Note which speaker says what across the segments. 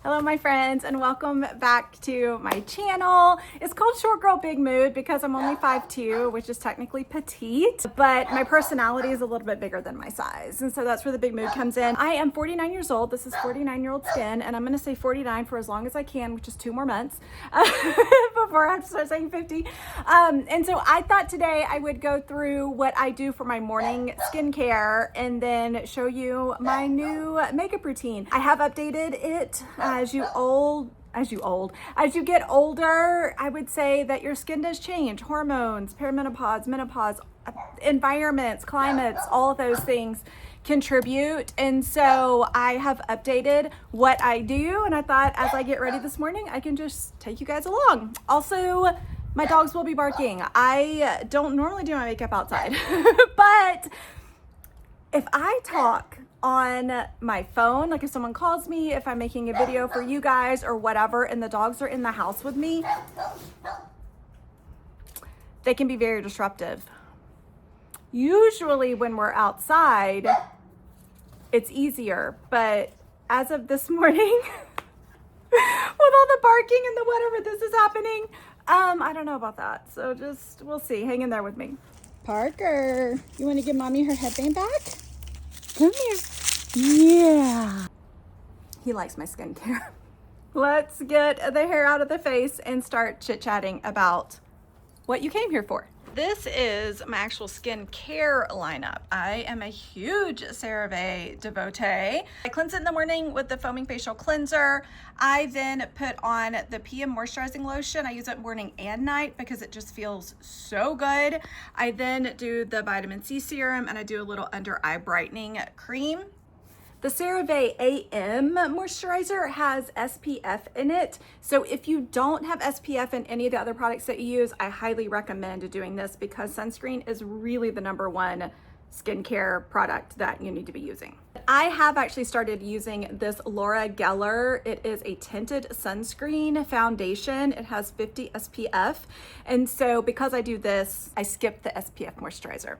Speaker 1: Hello my friends and welcome back to my channel. It's called Short Girl Big Mood because I'm only 5'2", which is technically petite, but my personality is a little bit bigger than my size. And so that's where the big mood comes in. I am 49 years old. This is 49-year-old skin, and I'm gonna say 49 for as long as I can, which is 2 more months before I have to start saying 50. And so I thought today I would go through what I do for my morning skincare and then show you my new makeup routine. I have updated it. As you get older, I would say that your skin does change. Hormones, perimenopause, menopause, environments, climates, all of those things contribute. And so I have updated what I do. And I thought as I get ready this morning, I can just take you guys along. Also, my dogs will be barking. I don't normally do my makeup outside, but if I talk on my phone, like if someone calls me, if I'm making a video for you guys or whatever, and the dogs are in the house with me, they can be very disruptive. Usually when we're outside, it's easier, but as of this morning, with all the barking and the whatever this is happening, I don't know about that. So we'll see. Hang in there with me. Parker, you want to give mommy her headband back? Come here. Yeah. He likes my skincare. Let's get the hair out of the face and start chit-chatting about what you came here for. This is my actual skincare lineup. I am a huge CeraVe devotee. I cleanse it in the morning with the foaming facial cleanser. I then put on the PM moisturizing lotion. I use it morning and night because it just feels so good. I then do the vitamin C serum and I do a little under eye brightening cream. The CeraVe AM moisturizer has SPF in it. So if you don't have SPF in any of the other products that you use, I highly recommend doing this because sunscreen is really the #1 skincare product that you need to be using. I have actually started using this Laura Geller. It is a tinted sunscreen foundation. It has 50 SPF. And so because I do this, I skip the SPF moisturizer.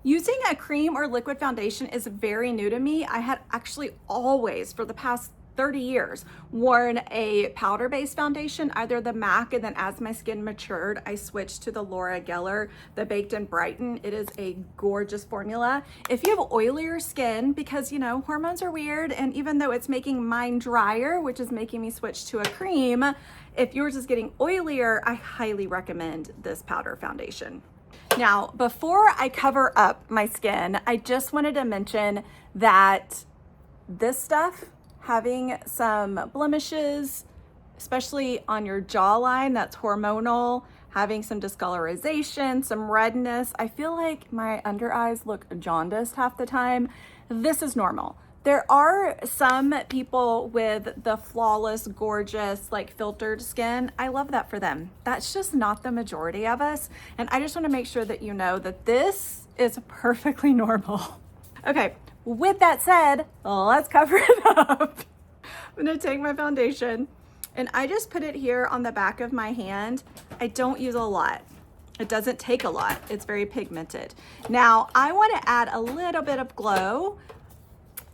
Speaker 1: Using a cream or liquid foundation is very new to me. I had actually always, for the past 30 years, worn a powder-based foundation, either the MAC, and then as my skin matured, I switched to the Laura Geller, the Baked and Brighten. It is a gorgeous formula. If you have oilier skin, because hormones are weird, and even though it's making mine drier, which is making me switch to a cream, if yours is getting oilier, I highly recommend this powder foundation. Now, before I cover up my skin, I just wanted to mention that this stuff, having some blemishes, especially on your jawline, that's hormonal, having some discolorization, some redness. I feel like my under eyes look jaundiced half the time. This is normal. There are some people with the flawless, gorgeous, like filtered skin. I love that for them. That's just not the majority of us. And I just want to make sure that you know that this is perfectly normal. Okay, with that said, let's cover it up. I'm gonna take my foundation and I just put it here on the back of my hand. I don't use a lot. It doesn't take a lot. It's very pigmented. Now, I want to add a little bit of glow.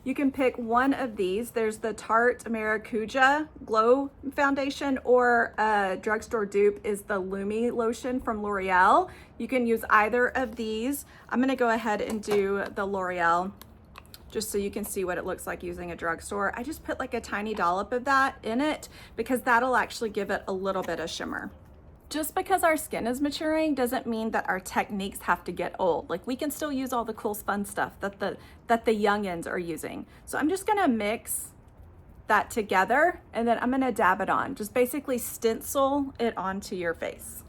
Speaker 1: You can pick one of these. There's the Tarte Maracuja Glow Foundation, or a drugstore dupe is the Lumi lotion from L'Oreal. You can use either of these. I'm gonna go ahead and do the L'Oreal just so you can see what it looks like using a drugstore. I just put like a tiny dollop of that in it because that'll actually give it a little bit of shimmer. Just because our skin is maturing doesn't mean that our techniques have to get old. Like, we can still use all the cool fun stuff that the youngins are using. So I'm just gonna mix that together and then I'm gonna dab it on. Just basically stencil it onto your face.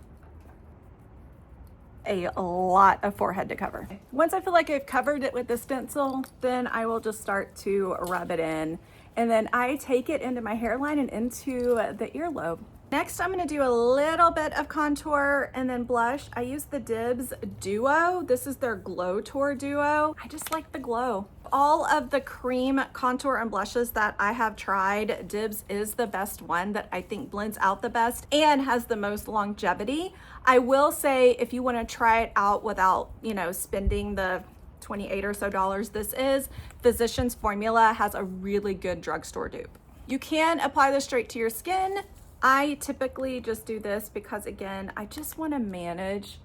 Speaker 1: A lot of forehead to cover. Once I feel like I've covered it with the stencil, then I will just start to rub it in. And then I take it into my hairline and into the earlobe. Next, I'm gonna do a little bit of contour and then blush. I use the Dibs Duo. This is their Glow Tour Duo. I just like the glow. All of the cream contour and blushes that I have tried, Dibs is the best one that I think blends out the best and has the most longevity. I will say, if you wanna try it out without, spending the $28 or so this is, Physicians Formula has a really good drugstore dupe. You can apply this straight to your skin. I typically just do this because, again, I just want to manage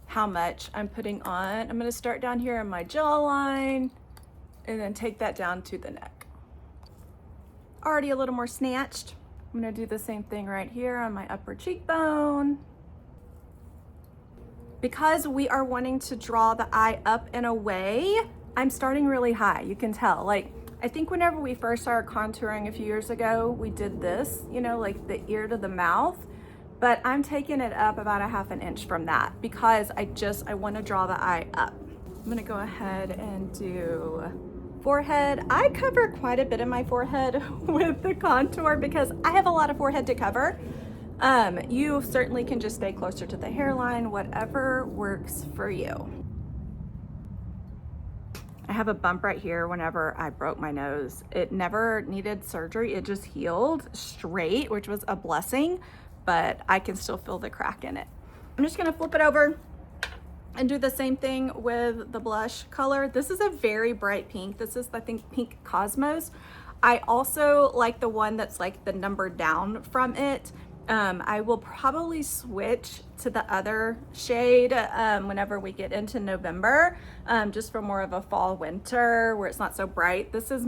Speaker 1: how much I'm putting on. I'm going to start down here in my jawline and then take that down to the neck. Already a little more snatched. I'm going to do the same thing right here on my upper cheekbone. Because we are wanting to draw the eye up and away, I'm starting really high. You can tell. Like, I think whenever we first started contouring a few years ago, we did this, you know, like the ear to the mouth, but I'm taking it up about a ½ an inch from that because I want to draw the eye up. I'm going to go ahead and do forehead. I cover quite a bit of my forehead with the contour because I have a lot of forehead to cover. You certainly can just stay closer to the hairline, whatever works for you. I have a bump right here whenever I broke my nose. It never needed surgery. It just healed straight, which was a blessing, but I can still feel the crack in it. I'm just gonna flip it over and do the same thing with the blush color. This is a very bright pink. This is, I think, Pink Cosmos. I also like the one that's like the number down from it. I will probably switch to the other shade whenever we get into November, just for more of a fall winter where it's not so bright. This is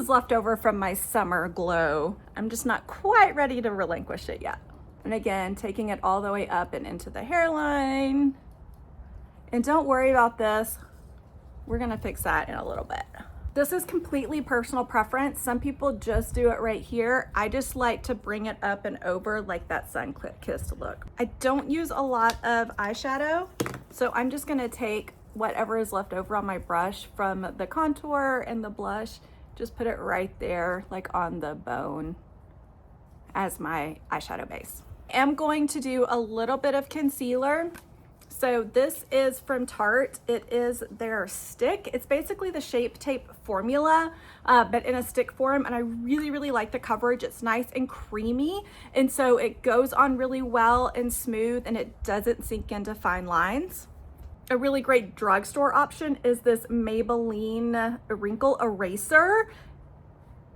Speaker 1: left over from my summer glow. I'm just not quite ready to relinquish it yet. And again, taking it all the way up and into the hairline. And don't worry about this. We're gonna fix that in a little bit. This is completely personal preference. Some people just do it right here. I just like to bring it up and over like that sun-kissed look. I don't use a lot of eyeshadow, so I'm just gonna take whatever is left over on my brush from the contour and the blush, just put it right there, like on the bone as my eyeshadow base. I'm going to do a little bit of concealer. So this is from Tarte. It is their stick. It's basically the Shape Tape formula, but in a stick form. And I really, really like the coverage. It's nice and creamy. And so it goes on really well and smooth, and it doesn't sink into fine lines. A really great drugstore option is this Maybelline Wrinkle Eraser.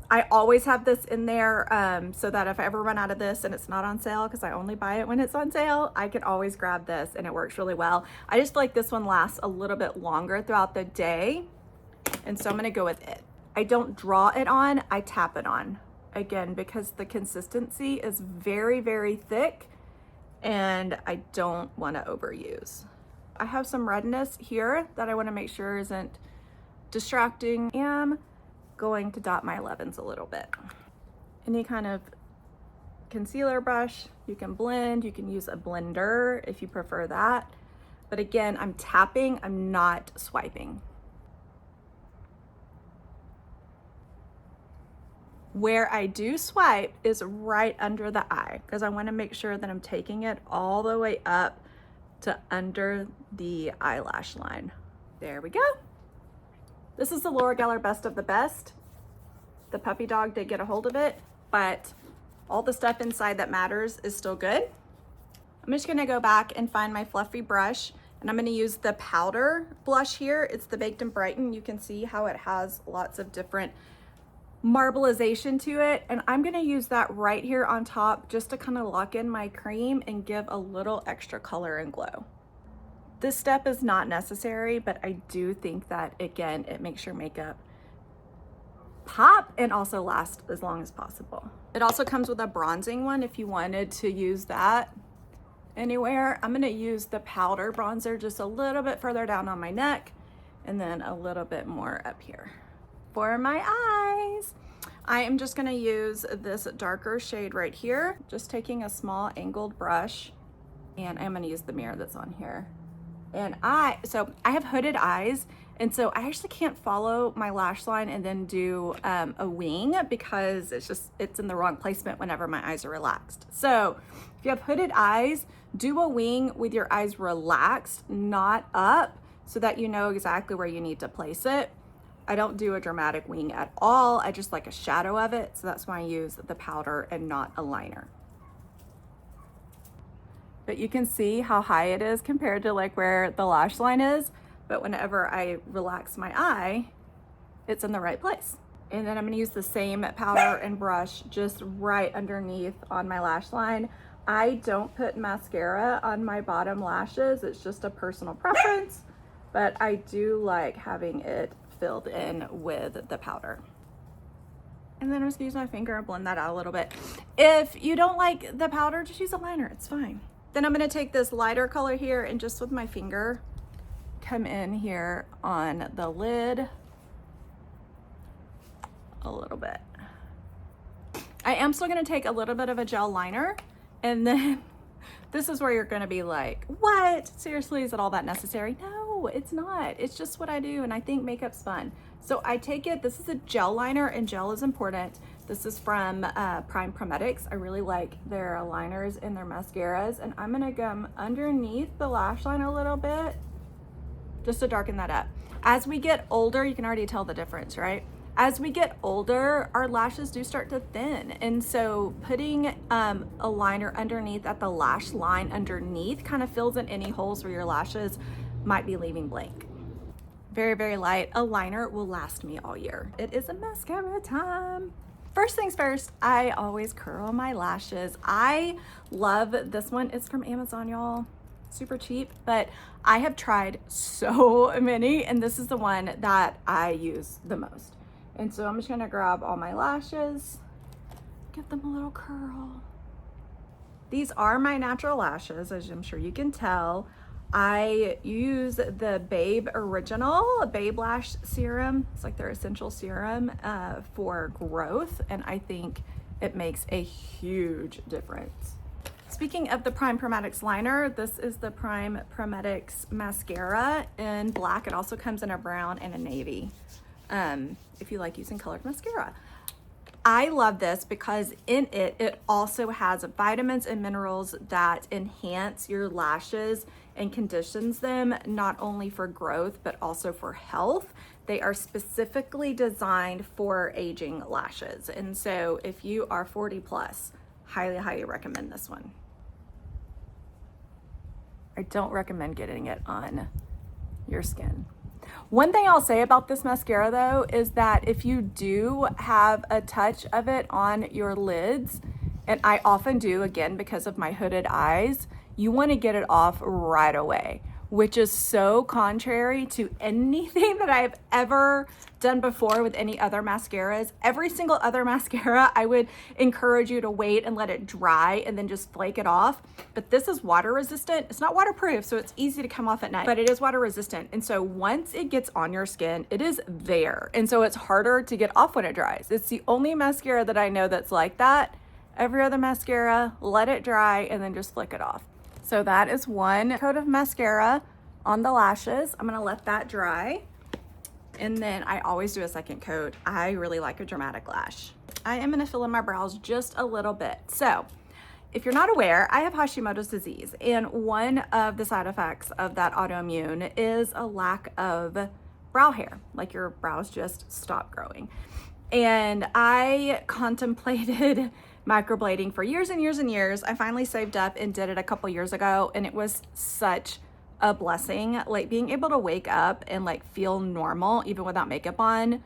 Speaker 1: I always have this in there so that if I ever run out of this and it's not on sale, because I only buy it when it's on sale, I can always grab this and it works really well. I just feel like this one lasts a little bit longer throughout the day, and so I'm gonna go with it. I don't draw it on, I tap it on. Again, because the consistency is very, very thick and I don't wanna overuse. I have some redness here that I wanna make sure isn't distracting. I'm going to dot my 11s a little bit. Any kind of concealer brush, you can blend, you can use a blender if you prefer that. But again, I'm tapping, I'm not swiping. Where I do swipe is right under the eye, because I want to make sure that I'm taking it all the way up to under the eyelash line. There we go. This is the Laura Geller Best of the Best. The puppy dog did get a hold of it, but all the stuff inside that matters is still good. I'm just gonna go back and find my fluffy brush, and I'm gonna use the powder blush here. It's the Baked and Brighten. You can see how it has lots of different marbleization to it, and I'm gonna use that right here on top just to kind of lock in my cream and give a little extra color and glow. This step is not necessary, but I do think that, again, it makes your makeup pop and also last as long as possible. It also comes with a bronzing one if you wanted to use that anywhere. I'm gonna use the powder bronzer just a little bit further down on my neck and then a little bit more up here. For my eyes, I am just gonna use this darker shade right here, just taking a small angled brush, and I'm gonna use the mirror that's on here. And I have hooded eyes, and so I actually can't follow my lash line and then do a wing because it's in the wrong placement whenever my eyes are relaxed. So if you have hooded eyes, do a wing with your eyes relaxed, not up, so that you know exactly where you need to place it. I don't do a dramatic wing at all. I just like a shadow of it, so that's why I use the powder and not a liner. But you can see how high it is compared to like where the lash line is. But whenever I relax my eye, it's in the right place. And then I'm gonna use the same powder and brush just right underneath on my lash line. I don't put mascara on my bottom lashes. It's just a personal preference, but I do like having it filled in with the powder. And then I'm just gonna use my finger and blend that out a little bit. If you don't like the powder, just use a liner, it's fine. Then I'm gonna take this lighter color here and just with my finger, come in here on the lid a little bit. I am still gonna take a little bit of a gel liner, and then this is where you're gonna be like, what? Seriously, is it all that necessary? No, it's not. It's just what I do, and I think makeup's fun. So I take it, this is a gel liner, and gel is important. This is from Prime Prometics. I really like their liners and their mascaras, and I'm gonna come underneath the lash line a little bit, just to darken that up. As we get older, you can already tell the difference, right? As we get older, our lashes do start to thin. And so putting a liner underneath at the lash line underneath kind of fills in any holes where your lashes might be leaving blank. Very, very light. A liner will last me all year. It is a mascara time. First things first, I always curl my lashes. I love this one. It's from Amazon, y'all. Super cheap, but I have tried so many, and this is the one that I use the most. And so I'm just gonna grab all my lashes, give them a little curl. These are my natural lashes, as I'm sure you can tell. I use the Babe Original Babe Lash Serum. It's like their essential serum for growth, and I think it makes a huge difference. Speaking of the Prime Prometics liner, this is the Prime Prometics mascara in black. It also comes in a brown and a navy. If you like using colored mascara. I love this because in it, it also has vitamins and minerals that enhance your lashes and conditions them, not only for growth, but also for health. They are specifically designed for aging lashes. And so if you are 40 plus, highly, highly recommend this one. I don't recommend getting it on your skin. One thing I'll say about this mascara though is that if you do have a touch of it on your lids, and I often do again because of my hooded eyes, you want to get it off right away, which is so contrary to anything that I've ever done before with any other mascaras. Every single other mascara, I would encourage you to wait and let it dry and then just flake it off. But this is water resistant. It's not waterproof, so it's easy to come off at night, but it is water resistant. And so once it gets on your skin, it is there. And so it's harder to get off when it dries. It's the only mascara that I know that's like that. Every other mascara, let it dry and then just flick it off. So that is one coat of mascara on the lashes. I'm gonna let that dry. And then I always do a second coat. I really like a dramatic lash. I am gonna fill in my brows just a little bit. So if you're not aware, I have Hashimoto's disease. And one of the side effects of that autoimmune is a lack of brow hair. Like your brows just stop growing. And I contemplated microblading for years and years and years. I finally saved up and did it a couple years ago, and it was such a blessing. Like being able to wake up and like feel normal even without makeup on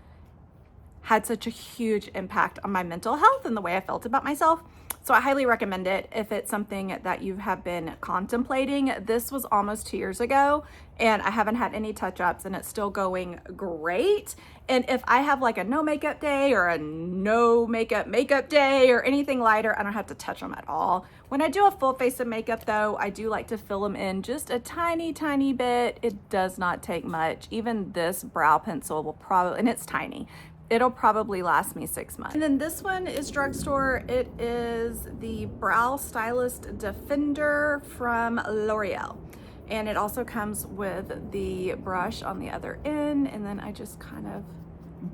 Speaker 1: had such a huge impact on my mental health and the way I felt about myself. So I highly recommend it if it's something that you have been contemplating. This was almost 2 years ago and I haven't had any touch-ups and it's still going great. And if I have like a no makeup day or a no makeup day or anything lighter, I don't have to touch them at all. When I do a full face of makeup though, I do like to fill them in just a tiny, tiny bit. It does not take much. Even this brow pencil will probably, and it's tiny, it'll probably last me 6 months. And then this one is drugstore. It is the Brow Stylist Defender from L'Oreal. And it also comes with the brush on the other end. And then I just kind of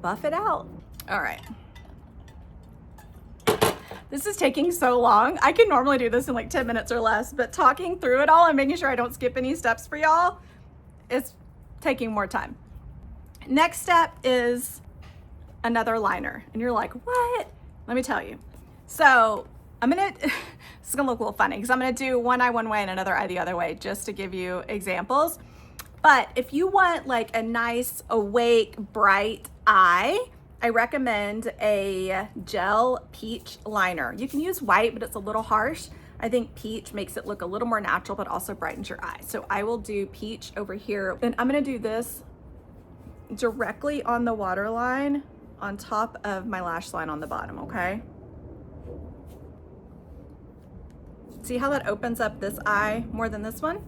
Speaker 1: buff it out. All right. This is taking so long. I can normally do this in like 10 minutes or less, but talking through it all and making sure I don't skip any steps for y'all is taking more time. Next step is another liner. And you're like, what? Let me tell you. So I'm gonna, this is gonna look a little funny because I'm gonna do one eye one way and another eye the other way just to give you examples. But if you want like a nice, awake, bright eye, I recommend a gel peach liner. You can use white, but it's a little harsh. I think peach makes it look a little more natural, but also brightens your eye. So I will do peach over here. And I'm gonna do this directly on the waterline on top of my lash line on the bottom, okay? See how that opens up this eye more than this one?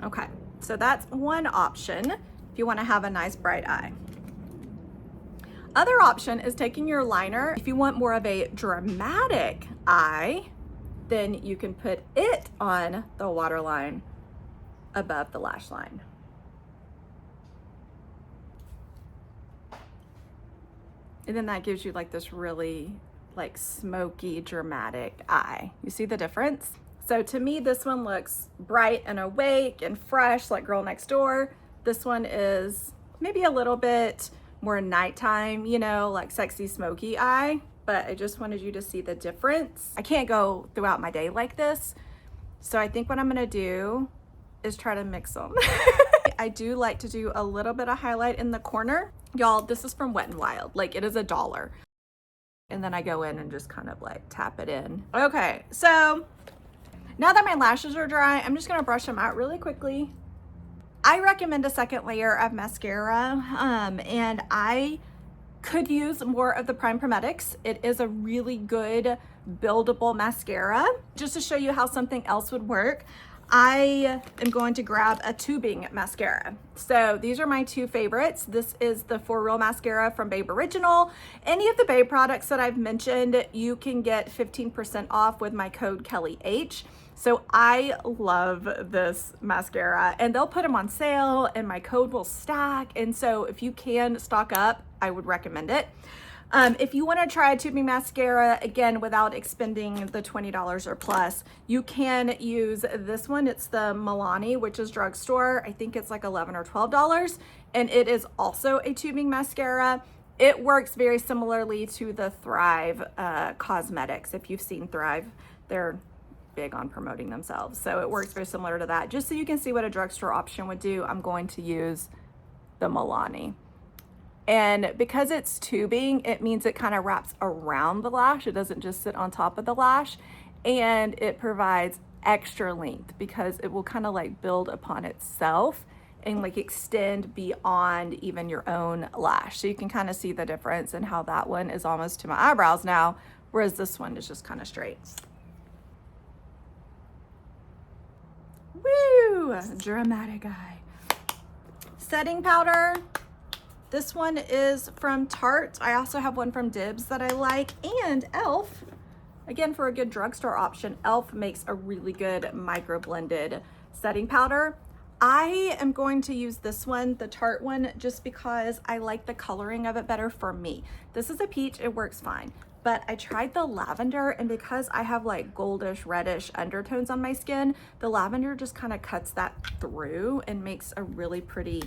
Speaker 1: Okay, so that's one option if you wanna have a nice bright eye. Other option is taking your liner. If you want more of a dramatic eye, then you can put it on the waterline above the lash line. And then that gives you like this really like smoky, dramatic eye. You see the difference? So to me, this one looks bright and awake and fresh, like Girl Next Door. This one is maybe a little bit more nighttime, you know, like sexy, smoky eye. But I just wanted you to see the difference. I can't go throughout my day like this. So I think what I'm gonna do is try to mix them. I do like to do a little bit of highlight in the corner. Y'all, this is from Wet n Wild. Like, it is $1. And then I go in and just kind of like tap it in. Okay, so now that my lashes are dry, I'm just gonna brush them out really quickly. I recommend a second layer of mascara, and I could use more of the Prime Prometics. It is a really good buildable mascara. Just to show you how something else would work, I am going to grab a tubing mascara. So these are my two favorites. This is the For Real mascara from Babe Original. Any of the Babe products that I've mentioned, you can get 15% off with my code KellyH. So I love this mascara, and they'll put them on sale and my code will stack. And so if you can stock up, I would recommend it. If you want to try a tubing mascara, again, without expending the $20 or plus, you can use this one. It's the Milani, which is drugstore. I think it's like $11 or $12, and it is also a tubing mascara. It works very similarly to the Thrive Cosmetics. If you've seen Thrive, they're big on promoting themselves. So it works very similar to that. Just so you can see what a drugstore option would do, I'm going to use the Milani. And because it's tubing, it means it kind of wraps around the lash. It doesn't just sit on top of the lash. And it provides extra length because it will kind of like build upon itself and like extend beyond even your own lash. So you can kind of see the difference in how that one is almost to my eyebrows now, whereas this one is just kind of straight. Woo! Dramatic eye. Setting powder. This one is from Tarte. I also have one from Dibs that I like, and e.l.f. Again, for a good drugstore option, e.l.f. makes a really good micro blended setting powder. I am going to use this one, the Tarte one, just because I like the coloring of it better for me. This is a peach, it works fine. But I tried the lavender, and because I have like goldish, reddish undertones on my skin, the lavender just kind of cuts that through and makes a really pretty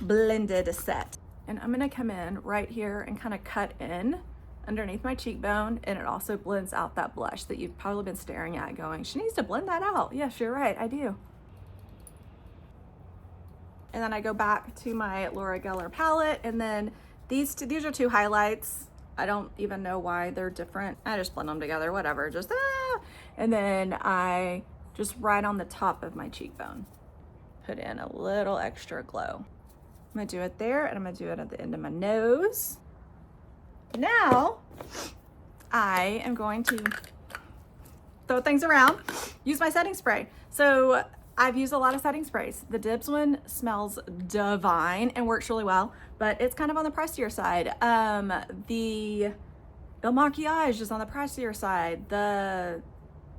Speaker 1: blended set. And I'm gonna come in right here and kind of cut in underneath my cheekbone, and it also blends out that blush that you've probably been staring at going, she needs to blend that out. Yes, you're right, I do. And then I go back to my Laura Geller palette, and then these are two highlights. I don't even know why they're different. I just blend them together, whatever, just and then I just right on the top of my cheekbone put in a little extra glow. I'm gonna do it there, and I'm gonna do it at the end of my nose. Now, I am going to throw things around, use my setting spray. So I've used a lot of setting sprays. The Dibs one smells divine and works really well, but it's kind of on the pricier side. The Il Makiage is on the pricier side. The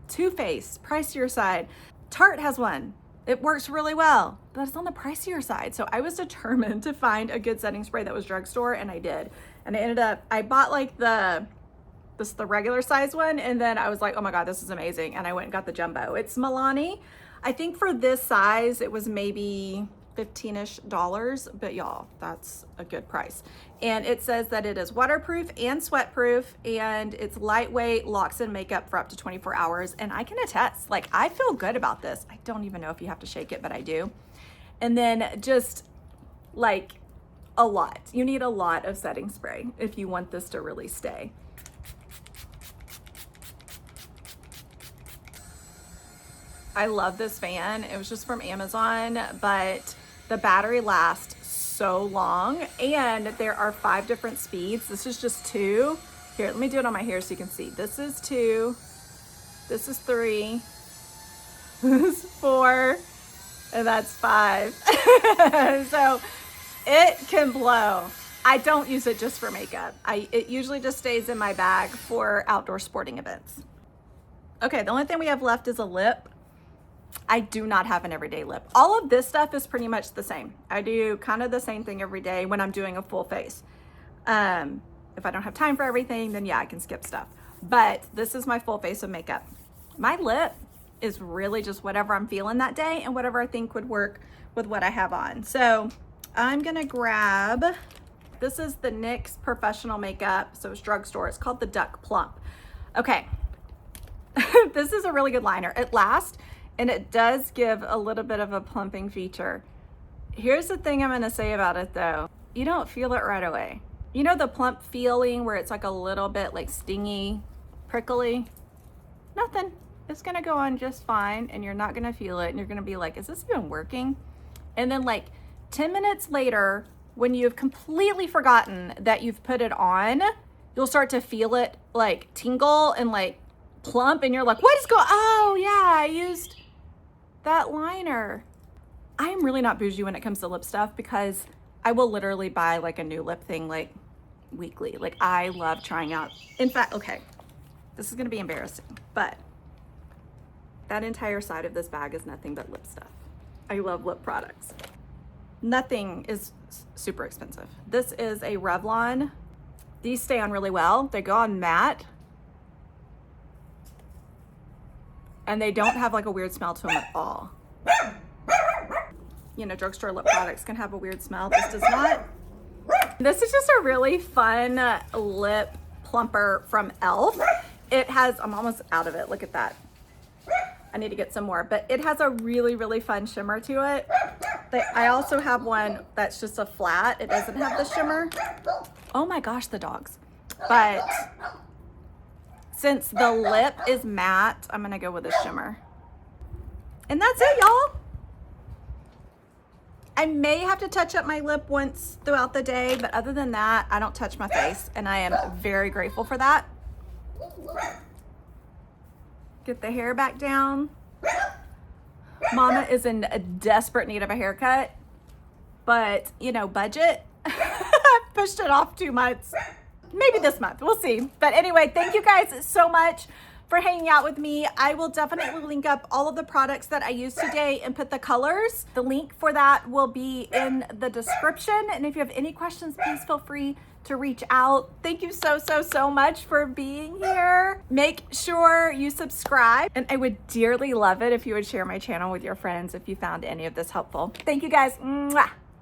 Speaker 1: Too Faced, pricier side. Tarte has one. It works really well, but it's on the pricier side. So I was determined to find a good setting spray that was drugstore, and I did. And I bought like the regular size one, and then I was like, oh my God, this is amazing. And I went and got the jumbo. It's Milani. I think for this size, it was maybe $15-ish, but y'all, that's a good price. And it says that it is waterproof and sweatproof, and it's lightweight, locks in makeup for up to 24 hours. And I can attest, like, I feel good about this. I don't even know if you have to shake it, but I do. And then just like a lot. You need a lot of setting spray if you want this to really stay. I love this fan. It was just from Amazon, but the battery lasts so long, and there are 5 different speeds. This is just 2. Here, let me do it on my hair so you can see. This is 2, this is 3, this is 4, and that's 5. So it can blow. I don't use it just for makeup. It usually just stays in my bag for outdoor sporting events. Okay, the only thing we have left is a lip. I do not have an everyday lip. All of this stuff is pretty much the same. I do kind of the same thing every day when I'm doing a full face. If I don't have time for everything, then yeah, I can skip stuff. But this is my full face of makeup. My lip is really just whatever I'm feeling that day and whatever I think would work with what I have on. So I'm gonna grab, this is the NYX Professional Makeup, so it's drugstore. It's called the Duck Plump. Okay, this is a really good liner. It lasts, and it does give a little bit of a plumping feature. Here's the thing I'm gonna say about it though. You don't feel it right away. You know the plump feeling where it's like a little bit like stingy, prickly? Nothing. It's gonna go on just fine, and you're not gonna feel it, and you're gonna be like, is this even working? And then like 10 minutes later, when you've completely forgotten that you've put it on, you'll start to feel it like tingle and like plump, and you're like, what is going, oh yeah, I used that liner. I am really not bougie when it comes to lip stuff, because I will literally buy like a new lip thing like weekly. Like I love trying out. In fact, okay, this is gonna be embarrassing, but that entire side of this bag is nothing but lip stuff. I love lip products. Nothing is super expensive. This is a Revlon. These stay on really well. They go on matte, and they don't have like a weird smell to them at all. You know, drugstore lip products can have a weird smell. This does not. This is just a really fun lip plumper from e.l.f. It has, I'm almost out of it. Look at that. I need to get some more, but it has a really, really fun shimmer to it. I also have one that's just a flat. It doesn't have the shimmer. Oh my gosh, the dogs. But since the lip is matte, I'm gonna go with a shimmer. And that's it, y'all. I may have to touch up my lip once throughout the day, but other than that, I don't touch my face, and I am very grateful for that. Get the hair back down. Mama is in desperate need of a haircut, but you know, budget. I've pushed it off 2 months. Maybe this month, we'll see. But anyway, thank you guys so much for hanging out with me. I will definitely link up all of the products that I used today and put the colors. The link for that will be in the description. And if you have any questions, please feel free to reach out. Thank you so much for being here. Make sure you subscribe, and I would dearly love it if you would share my channel with your friends if you found any of this helpful. Thank you guys. Mwah.